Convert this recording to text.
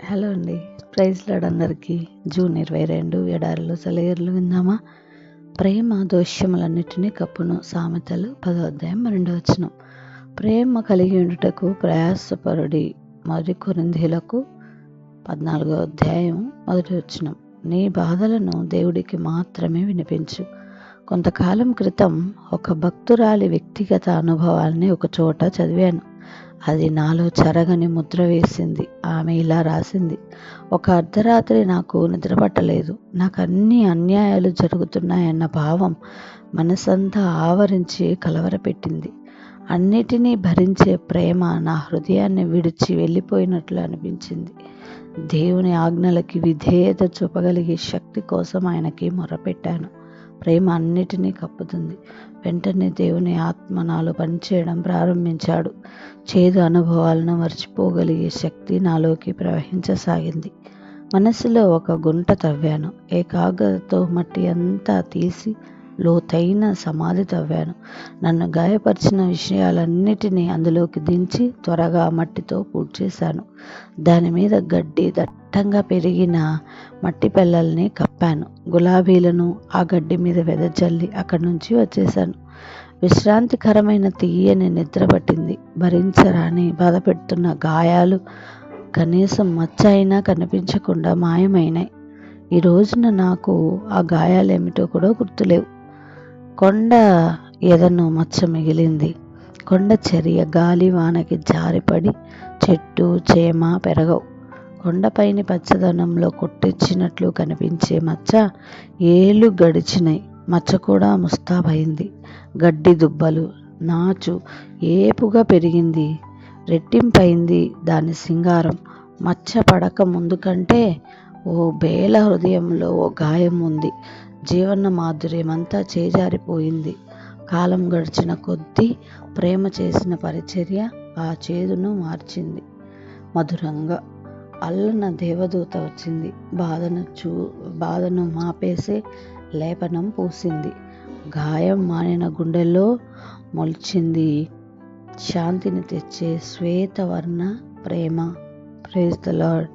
Hello అండి. Praise lord అందరికీ. June 22 ఎడారులు సెలయేర్లు విందామా? ప్రేమ దోష్యములన్నిటినీ కప్పును. సామెతలు 10వ అధ్యాయం 2వ వచనం. ప్రేమ కలిగి ఉండుటకు ప్రయాసపరుడి. మొదటి కొరింథీయులకు 14వ అధ్యాయం 1వ వచనం. నీ బాధలను దేవుడికి మాత్రమే వినిపించు. కొంతకాలం క్రితం ఒక భక్తురాలి వ్యక్తిగత అనుభవాల్ని ఒక చోట చదివాను. అది నాలో చెరగని ముద్ర వేసింది. ఆమె ఇలా రాసింది: ఒక అర్ధరాత్రి నాకు నిద్ర పట్టలేదు. నాకు అన్ని అన్యాయాలు జరుగుతున్నాయన్న భావం మనసంతా ఆవరించి కలవరపెట్టింది. అన్నిటినీ భరించే ప్రేమ నా హృదయాన్ని విడిచి వెళ్ళిపోయినట్లు అనిపించింది. దేవుని ఆజ్ఞలకి విధేయత చూపగలిగే శక్తి కోసం ఆయనకి మొరపెట్టాను. ప్రేమ అన్నిటినీ కప్పుతుంది. వెంటనే దేవుని ఆత్మ నాలో పనిచేయడం ప్రారంభించాడు. చేదు అనుభవాలను మర్చిపోగలిగే శక్తి నాలోకి ప్రవహించసాగింది. మనసులో ఒక గుంట తవ్వాను. ఏకాగ్రతతో మట్టి అంతా తీసి లోతైన సమాధి తవ్వాను. నన్ను గాయపరిచిన విషయాలన్నిటినీ అందులోకి దించి త్వరగా మట్టితో పూడ్చేశాను. దాని మీద గడ్డి దట్టంగా పెరిగిన మట్టి పెళ్ళల్ని కప్పాను. గులాబీలను ఆ గడ్డి మీద వెదజల్లి అక్కడి నుంచి వచ్చేశాను. విశ్రాంతికరమైన తీయని నిద్ర పట్టింది. భరించరాని బాధపెడుతున్న గాయాలు కనీసం మచ్చ అయినా కనిపించకుండా మాయమైనాయి. ఈ రోజున నాకు ఆ గాయాలేమిటో కూడా గుర్తులేవు. కొండ ఎదను మచ్చ మిగిలింది. కొండ చర్య గాలి వానకి జారిపడి చెట్టు చేమ పెరగవు. కొండపైని పచ్చదనంలో కొట్టించినట్లు కనిపించే మచ్చ ఏళ్ళు గడిచినాయి. మచ్చ కూడా ముస్తాబైంది. గడ్డి దుబ్బలు, నాచు ఏపుగా పెరిగింది. రెట్టింపైంది దాని సింగారం. మచ్చ పడక ముందు కంటే ఓ బేల హృదయంలో ఓ గాయం ఉంది. జీవన మాధుర్యమంతా చేజారిపోయింది. కాలం గడిచిన కొద్దీ ప్రేమ చేసిన పరిచర్య ఆ చేదును మార్చింది. మధురంగా అల్లన దేవదూత వచ్చింది. బాధను మాపేసే లేపనం పూసింది. గాయం మానిన గుండెల్లో మొలిచింది శాంతిని తెచ్చే శ్వేతవర్ణ ప్రేమ. Praise the lord.